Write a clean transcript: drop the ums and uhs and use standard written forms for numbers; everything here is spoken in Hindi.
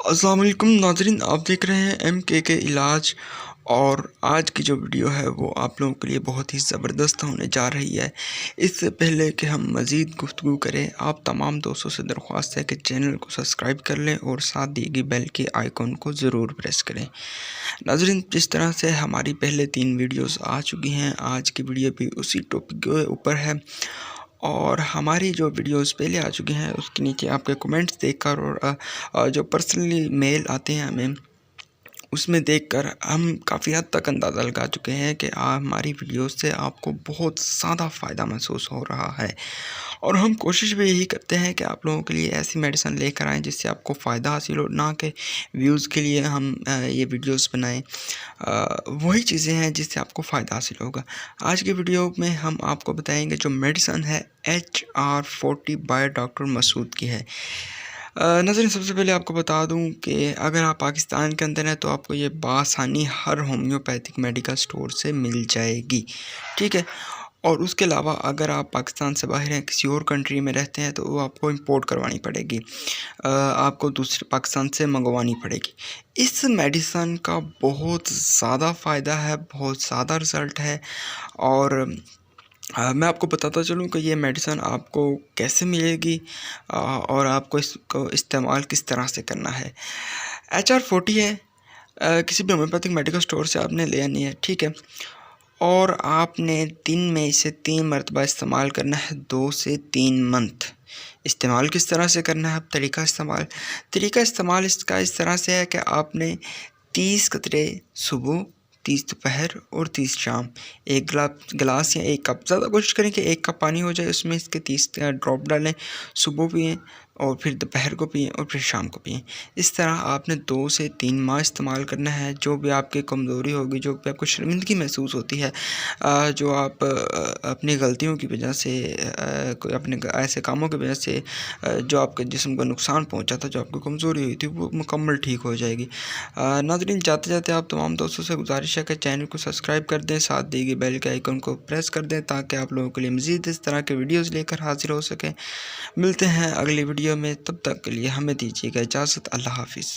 अस्सलाम वालेकुम नाज़रीन, आप देख रहे हैं MKK इलाज। और आज की जो वीडियो है वो आप लोगों के लिए बहुत ही ज़बरदस्त होने जा रही है। इससे पहले कि हम मज़ीद गुफ्तगू करें, आप तमाम दोस्तों से दरख्वास्त है कि चैनल को सब्सक्राइब कर लें और साथ दी गई बेल के आइकॉन को ज़रूर प्रेस करें। नाज़रीन, जिस तरह से हमारी पहले 3 वीडियोस आ चुकी हैं, आज की वीडियो भी उसी टॉपिक के ऊपर है। और हमारी जो वीडियोस पहले आ चुकी हैं उसके नीचे आपके कमेंट्स देखकर और जो पर्सनली मेल आते हैं हमें, उसमें देखकर हम काफ़ी हद तक अंदाज़ा लगा चुके हैं कि हमारी वीडियोस से आपको बहुत ज़्यादा फ़ायदा महसूस हो रहा है। और हम कोशिश भी यही करते हैं कि आप लोगों के लिए ऐसी मेडिसिन लेकर आएँ जिससे आपको फ़ायदा हासिल हो, ना कि व्यूज़ के लिए हम ये वीडियोस बनाएं। वही चीज़ें हैं जिससे आपको फ़ायदा हासिल होगा। आज की वीडियो में हम आपको बताएंगे जो मेडिसिन है HR40 बाय डॉक्टर मसूद की है। नाज़रीन, सबसे पहले आपको बता दूं कि अगर आप पाकिस्तान के अंदर हैं तो आपको ये बआसानी हर होम्योपैथिक मेडिकल स्टोर से मिल जाएगी, ठीक है। और उसके अलावा अगर आप पाकिस्तान से बाहर हैं, किसी और कंट्री में रहते हैं, तो वो आपको इंपोर्ट करवानी पड़ेगी, आपको दूसरे पाकिस्तान से मंगवानी पड़ेगी। इस मेडिसिन का बहुत ज़्यादा फ़ायदा है, बहुत ज़्यादा रिज़ल्ट है। और मैं आपको बताता चलूँ कि ये मेडिसिन आपको कैसे मिलेगी और आपको इसको इस्तेमाल किस तरह से करना है। HR40 है, किसी भी होम्योपैथिक मेडिकल स्टोर से आपने ले आनी है, ठीक है। और आपने दिन में इसे 3 मरतबा इस्तेमाल करना है, 2 से 3 मंथ। इस्तेमाल किस तरह से करना है? तरीका इस्तेमाल इसका इस तरह से है कि आपने 30 कतरे सुबह, 30 दोपहर और 30 शाम, एक गिलास या 1 कप, ज़्यादा कोशिश करें कि 1 कप पानी हो जाए, उसमें इसके 30 ड्रॉप डालें। सुबह पिएँ और फिर दोपहर को पिएँ और फिर शाम को पिएँ। इस तरह आपने 2 से 3 माह इस्तेमाल करना है। जो भी आपकी कमज़ोरी होगी, जो भी आपको शर्मिंदगी महसूस होती है, जो आप अपनी गलतियों की वजह से, कोई अपने ऐसे कामों की वजह से जो आपके जिस्म को नुकसान पहुंचा था, जो आपको कमज़ोरी हुई थी, वो मुकम्मल ठीक हो जाएगी। नाज़रीन, जाते जाते आप तमाम दोस्तों से गुजारिश है कि चैनल को सब्सक्राइब कर दें, साथ दी गई बेल के आइकन को प्रेस कर दें ताकि आप लोगों के लिए मज़ीद इस तरह के वीडियोज़ लेकर हाजिर हो सकें। मिलते हैं अगली वीडियो में, तब तक के लिए हमें दीजिएगा इजाज़त। अल्लाह हाफिज़।